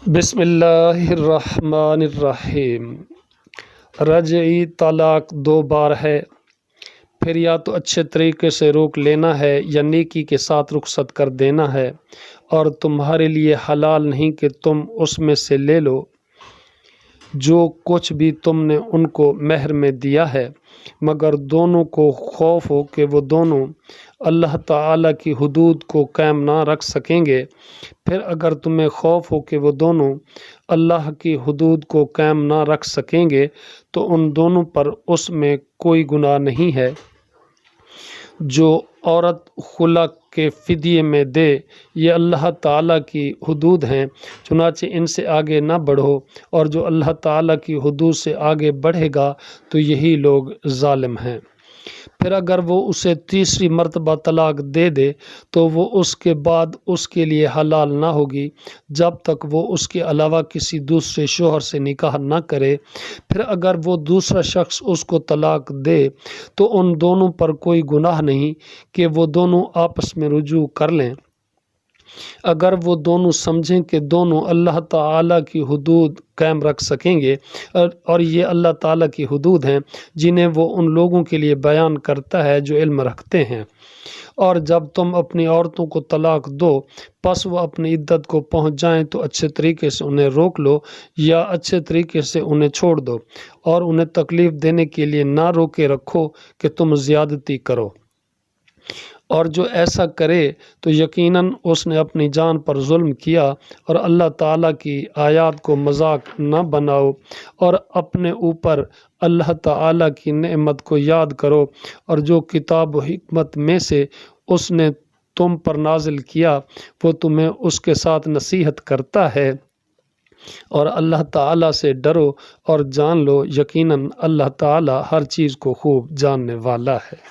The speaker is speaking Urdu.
بسم اللہ الرحمن الرحیم۔ رجعی طلاق دو بار ہے، پھر یا تو اچھے طریقے سے روک لینا ہے یا نیکی کے ساتھ رخصت کر دینا ہے، اور تمہارے لیے حلال نہیں کہ تم اس میں سے لے لو جو کچھ بھی تم نے ان کو مہر میں دیا ہے، مگر دونوں کو خوف ہو کہ وہ دونوں اللہ تعالیٰ کی حدود کو قائم نہ رکھ سکیں گے۔ پھر اگر تمہیں خوف ہو کہ وہ دونوں اللہ کی حدود کو قائم نہ رکھ سکیں گے تو ان دونوں پر اس میں کوئی گناہ نہیں ہے جو عورت خلا کے فدیے میں دے۔ یہ اللہ تعالیٰ کی حدود ہیں، چنانچہ ان سے آگے نہ بڑھو، اور جو اللہ تعالیٰ کی حدود سے آگے بڑھے گا تو یہی لوگ ظالم ہیں۔ پھر اگر وہ اسے تیسری مرتبہ طلاق دے دے تو وہ اس کے بعد اس کے لیے حلال نہ ہوگی جب تک وہ اس کے علاوہ کسی دوسرے شوہر سے نکاح نہ کرے۔ پھر اگر وہ دوسرا شخص اس کو طلاق دے تو ان دونوں پر کوئی گناہ نہیں کہ وہ دونوں آپس میں رجوع کر لیں، اگر وہ دونوں سمجھیں کہ دونوں اللہ تعالیٰ کی حدود قائم رکھ سکیں گے، اور یہ اللہ تعالیٰ کی حدود ہیں جنہیں وہ ان لوگوں کے لیے بیان کرتا ہے جو علم رکھتے ہیں۔ اور جب تم اپنی عورتوں کو طلاق دو پس وہ اپنی عدت کو پہنچ جائیں تو اچھے طریقے سے انہیں روک لو یا اچھے طریقے سے انہیں چھوڑ دو، اور انہیں تکلیف دینے کے لیے نہ روکے رکھو کہ تم زیادتی کرو، اور جو ایسا کرے تو یقیناً اس نے اپنی جان پر ظلم کیا۔ اور اللہ تعالیٰ کی آیات کو مذاق نہ بناؤ، اور اپنے اوپر اللہ تعالیٰ کی نعمت کو یاد کرو، اور جو کتاب و حکمت میں سے اس نے تم پر نازل کیا وہ تمہیں اس کے ساتھ نصیحت کرتا ہے، اور اللہ تعالیٰ سے ڈرو اور جان لو، یقیناً اللہ تعالیٰ ہر چیز کو خوب جاننے والا ہے۔